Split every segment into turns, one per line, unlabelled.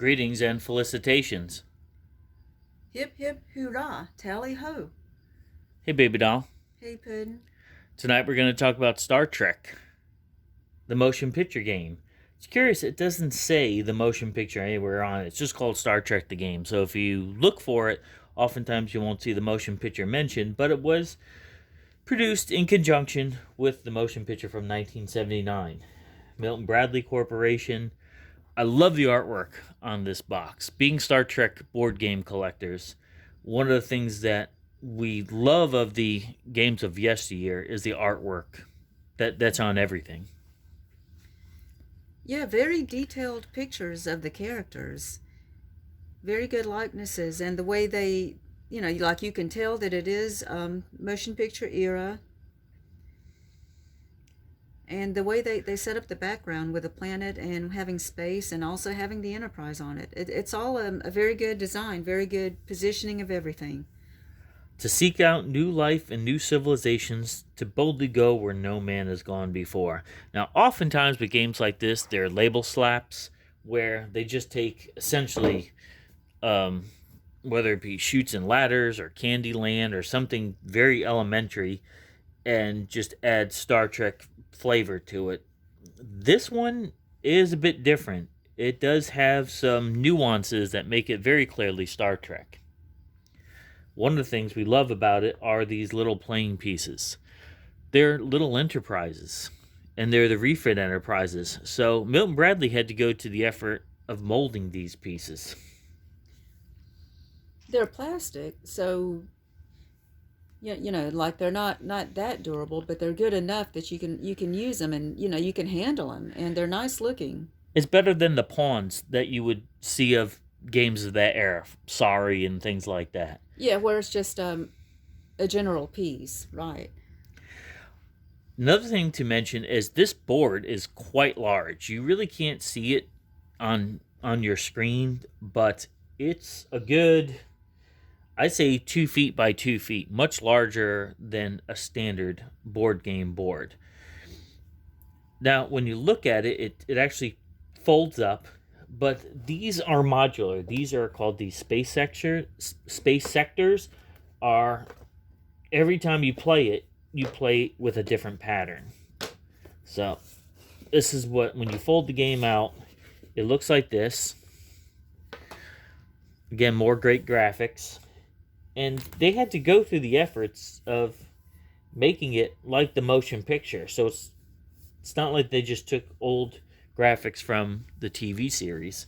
Greetings and felicitations.
Hip hip hoorah, tally ho.
Hey, baby doll.
Hey, Puddin'.
Tonight we're going to talk about Star Trek, the motion picture game. It's curious, it doesn't say the motion picture anywhere on it. It's just called Star Trek the game. So if you look for it, oftentimes you won't see the motion picture mentioned, but it was produced in conjunction with the motion picture from 1979. Milton Bradley Corporation. I love the artwork on this box. Being Star Trek board game collectors, one of the things that we love of the games of yesteryear is the artwork that's on everything.
Yeah, very detailed pictures of the characters. Very good likenesses, and the way they, like you can tell that it is motion picture era. And the way they set up the background with the planet and having space and also having the Enterprise on it. It's all a very good design, very good positioning of everything.
To seek out new life and new civilizations, to boldly go where no man has gone before. Now, oftentimes with games like this, there are label slaps where they just take essentially, whether it be Chutes and Ladders or Candyland or something very elementary, and just add Star Trek flavor to it. This one is a bit different. It does have some nuances that make it very clearly Star Trek. One of the things we love about it are these little playing pieces. They're little enterprises, and they're the refit enterprises. So Milton Bradley had to go to the effort of molding these pieces.
They're plastic, so like they're not that durable, but they're good enough that you can use them, and you can handle them, and they're nice looking.
It's better than the pawns that you would see of games of that era, Sorry and things like that.
Yeah, where it's just a general piece, right?
Another thing to mention is this board is quite large. You really can't see it on your screen, but it's a good, I'd say 2 feet by 2 feet, much larger than a standard board game board. Now, when you look at it, it actually folds up, but these are modular. These are called the space sectors. Are every time you play with a different pattern. So this is when you fold the game out, it looks like this. Again, more great graphics. And they had to go through the efforts of making it like the motion picture. So it's not like they just took old graphics from the TV series.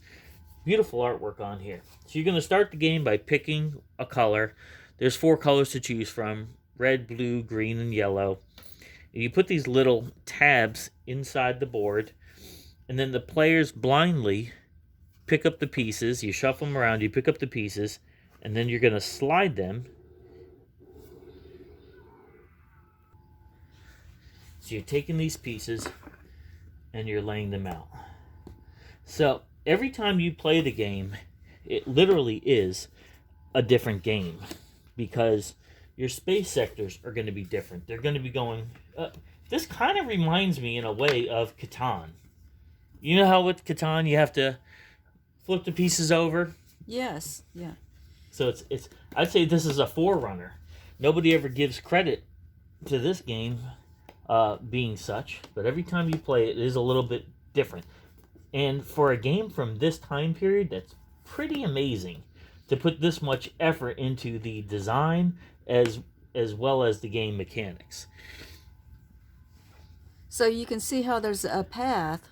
Beautiful artwork on here. So you're going to start the game by picking a color. There's 4 colors to choose from: red, blue, green, and yellow. And you put these little tabs inside the board, and then the players blindly pick up the pieces. You shuffle them around, you pick up the pieces, and then you're going to slide them. So you're taking these pieces and you're laying them out. So every time you play the game, it literally is a different game, because your space sectors are going to be different. They're going to be going... this kind of reminds me in a way of Catan. You know how with Catan you have to flip the pieces over?
Yes, yeah.
So it's I'd say this is a forerunner. Nobody ever gives credit to this game being such, but every time you play it, it is a little bit different. And for a game from this time period, that's pretty amazing to put this much effort into the design as well as the game mechanics.
So you can see how there's a path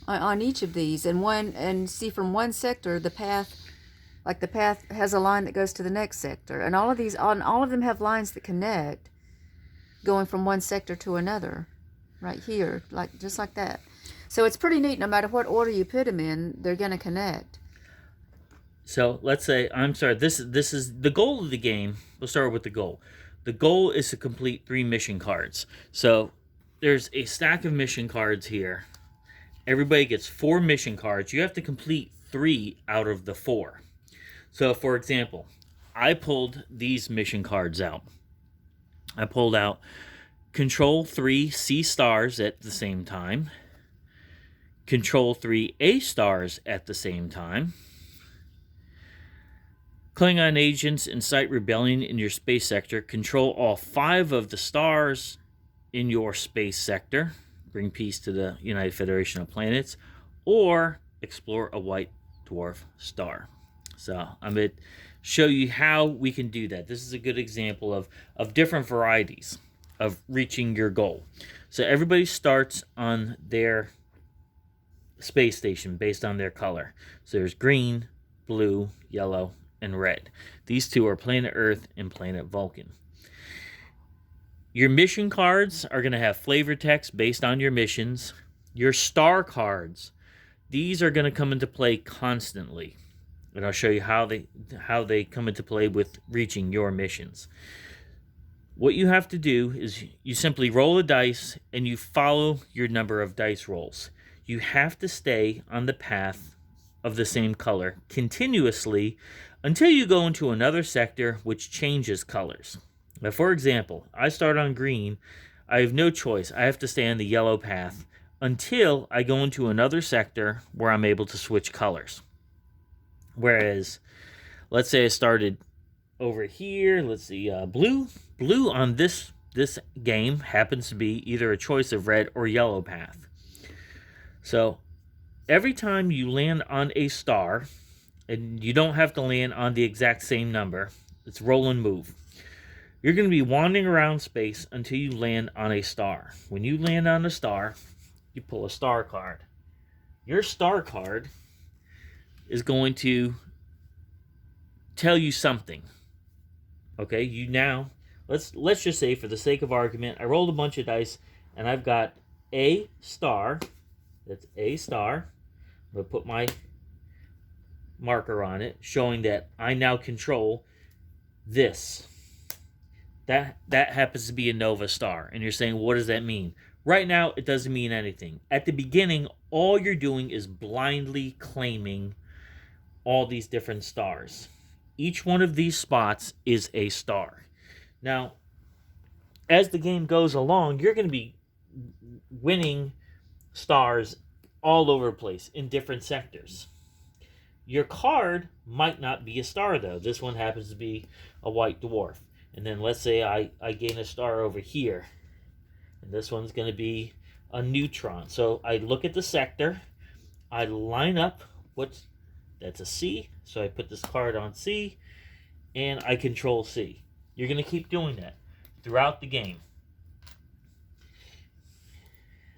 on each of these, and see from one sector the path. Like the path has a line that goes to the next sector, and all of them have lines that connect, going from one sector to another, right here, just like that. So it's pretty neat. No matter what order you put them in, they're going to connect.
So let's say, I'm sorry, this is the goal of the game. We'll start with the goal. The goal is to complete 3 mission cards. So there's a stack of mission cards here. Everybody gets 4 mission cards. You have to complete 3 out of the 4. So, for example, I pulled these mission cards out. I pulled out Control 3 C stars at the same time, control 3 A stars at the same time. Klingon agents incite rebellion in your space sector. Control all 5 of the stars in your space sector. Bring peace to the United Federation of Planets. Or explore a white dwarf star. So I'm going to show you how we can do that. This is a good example of different varieties of reaching your goal. So everybody starts on their space station based on their color. So there's green, blue, yellow, and red. These two are planet Earth and planet Vulcan. Your mission cards are going to have flavor text based on your missions. Your star cards, these are going to come into play constantly. And I'll show you how they come into play with reaching your missions. What you have to do is you simply roll a dice and you follow your number of dice rolls. You have to stay on the path of the same color continuously until you go into another sector which changes colors. Now, for example, I start on green. I have no choice. I have to stay on the yellow path until I go into another sector where I'm able to switch colors. Whereas, let's say I started over here. Let's see, blue. Blue on this game happens to be either a choice of red or yellow path. So every time you land on a star, and you don't have to land on the exact same number, it's roll and move. You're going to be wandering around space until you land on a star. When you land on a star, you pull a star card. Your star card is going to tell you something. Okay, you now, let's just say for the sake of argument, I rolled a bunch of dice and I've got a star. That's a star. I'm going to put my marker on it, showing that I now control this. That happens to be a nova star. And you're saying, what does that mean? Right now, it doesn't mean anything. At the beginning, all you're doing is blindly claiming all these different stars. Each one of these spots is a star. Now, as the game goes along, you're going to be winning stars all over the place in different sectors. Your card might not be a star, though. This one happens to be a white dwarf. And then let's say I gain a star over here. And this one's going to be a neutron. So I look at the sector. I line up that's a C. So I put this card on C. And I control C. You're going to keep doing that throughout the game.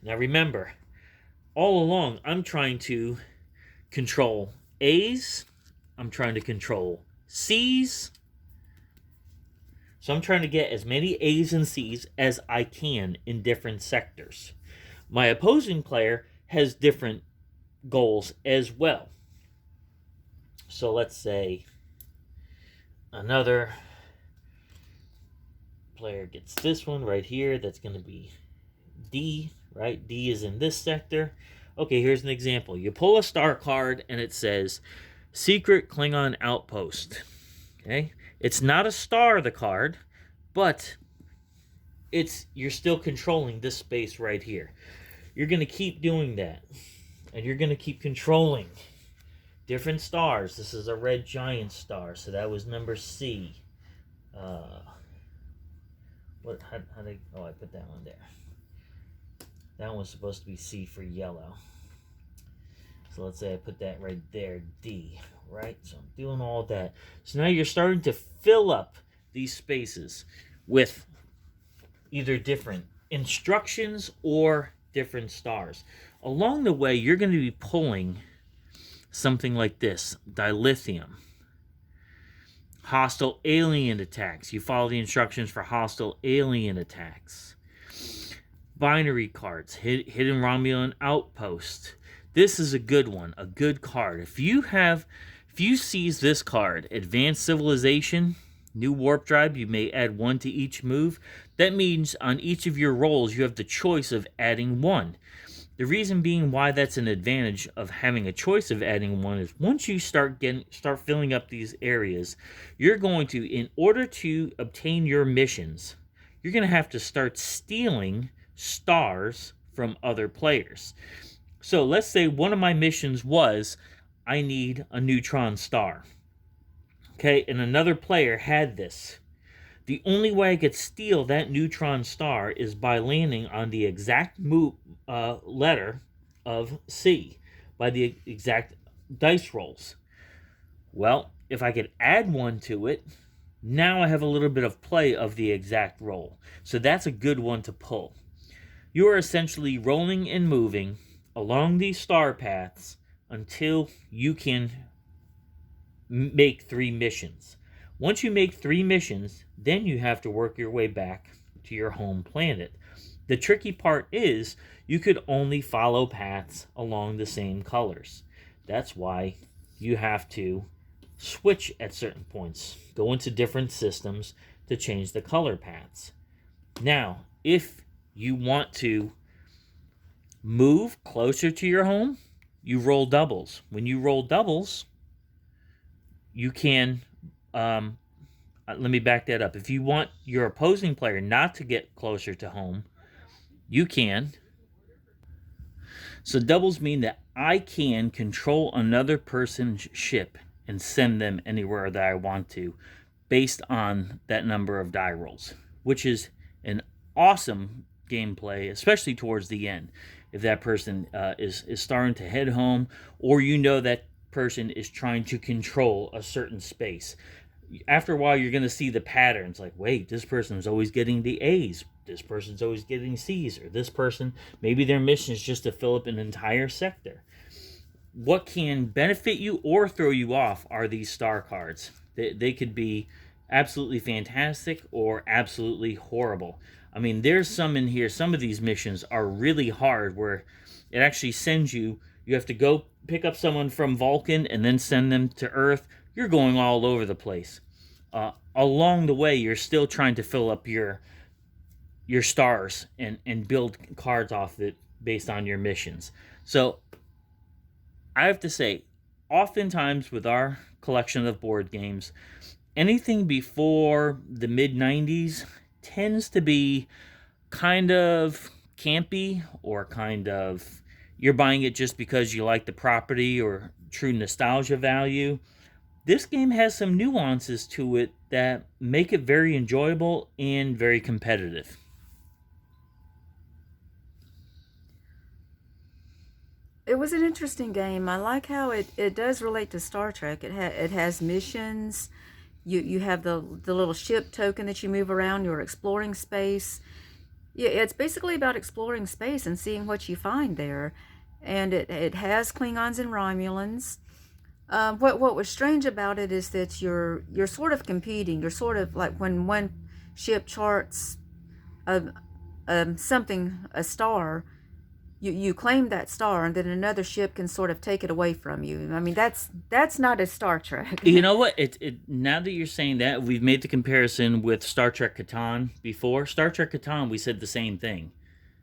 Now remember, all along I'm trying to control A's. I'm trying to control C's. So I'm trying to get as many A's and C's as I can in different sectors. My opposing player has different goals as well. So let's say another player gets this one right here. That's going to be D, right? D is in this sector. Okay, here's an example. You pull a star card and it says Secret Klingon Outpost. Okay? It's not a star, the card, but you're still controlling this space right here. You're going to keep doing that. And you're going to keep controlling different stars. This is a red giant star, so that was number C. I put that one there. That one's supposed to be C for yellow. So let's say I put that right there, D, right? So I'm doing all that. So now you're starting to fill up these spaces with either different instructions or different stars. Along the way, you're going to be pulling something like this, dilithium. Hostile alien attacks. You follow the instructions for hostile alien attacks. Binary cards, hidden Romulan outpost. This is a good one, a good card. If you seize this card, advanced civilization, new warp drive, you may add 1 to each move. That means on each of your rolls, you have the choice of adding 1. The reason being why that's an advantage of having a choice of adding 1 is once you start filling up these areas, you're going to, in order to obtain your missions, you're going to have to start stealing stars from other players. So let's say one of my missions was I need a neutron star. Okay, and another player had this. The only way I could steal that neutron star is by landing on the exact letter of C, by the exact dice rolls. Well, if I could add one to it, now I have a little bit of play of the exact roll. So that's a good one to pull. You are essentially rolling and moving along these star paths until you can make 3 missions. Once you make 3 missions, then you have to work your way back to your home planet. The tricky part is you could only follow paths along the same colors. That's why you have to switch at certain points, go into different systems to change the color paths. Now, if you want to move closer to your home, you roll doubles. When you roll doubles, you can let me back that up. If you want your opposing player not to get closer to home, you can. So doubles mean that I can control another person's ship and send them anywhere that I want to based on that number of die rolls, which is an awesome gameplay, especially towards the end. If that person is starting to head home, or you know that person is trying to control a certain space. After a while, you're going to see the patterns. Like, wait, this person's always getting the A's. This person's always getting C's. Or this person, maybe their mission is just to fill up an entire sector. What can benefit you or throw you off are these star cards. They could be absolutely fantastic or absolutely horrible. I mean, there's some in here. Some of these missions are really hard where it actually sends you. You have to go pick up someone from Vulcan and then send them to Earth. You're going all over the place. Along the way, you're still trying to fill up your stars and build cards off it based on your missions. So I have to say, oftentimes with our collection of board games, anything before the mid-90s tends to be kind of campy or kind of you're buying it just because you like the property or true nostalgia value. This game has some nuances to it that make it very enjoyable and very competitive.
It was an interesting game. I like how it does relate to Star Trek. It has missions. You have the little ship token that you move around. You're exploring space. Yeah, it's basically about exploring space and seeing what you find there. And it has Klingons and Romulans. What was strange about it is that you're sort of competing. You're sort of like when one ship charts a, a star, you claim that star, and then another ship can sort of take it away from you. I mean, that's not a Star Trek.
You know what? Now that you're saying that, we've made the comparison with Star Trek Catan before. Star Trek Catan, we said the same thing.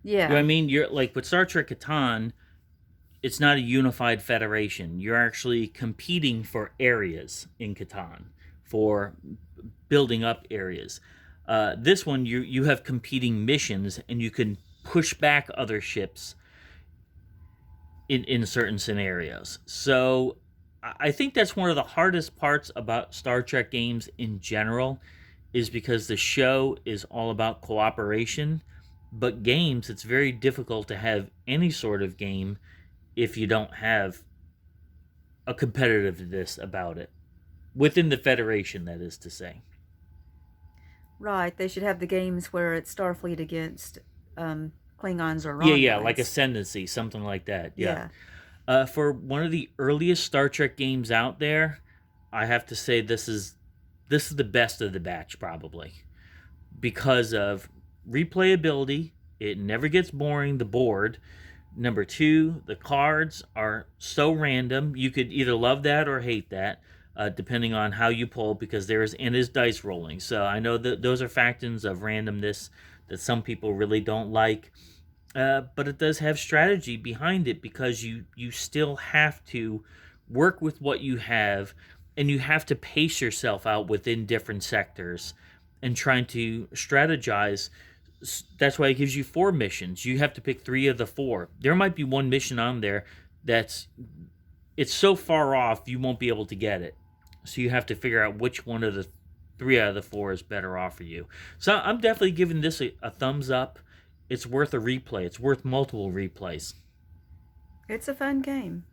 You know what
Yeah.
I mean? You're like with Star Trek Catan, it's not a unified federation. You're actually competing for areas in Catan, for building up areas. This one, you have competing missions, and you can push back other ships in certain scenarios. So I think that's one of the hardest parts about Star Trek games in general, is because the show is all about cooperation. But games, it's very difficult to have any sort of game if you don't have a competitiveness about it within the Federation, that is to say.
Right. They should have the games where it's Starfleet against Klingons or
Yeah, like
Romulans.
Ascendancy, something like that. Yeah.
Yeah.
For one of the earliest Star Trek games out there, I have to say this is the best of the batch probably because of replayability. It never gets boring. The board. Number two, the cards are so random. You could either love that or hate that, depending on how you pull, because there is dice rolling. So I know that those are factors of randomness that some people really don't like. But it does have strategy behind it because you still have to work with what you have, and you have to pace yourself out within different sectors and trying to strategize That's why it gives you 4 missions. You have to pick 3 of the 4. There might be one mission on there that's it's so far off you won't be able to get it. So you have to figure out which one of the 3 out of the 4 is better off for you. So I'm definitely giving this a thumbs up. It's worth a replay. It's worth multiple replays.
It's a fun game.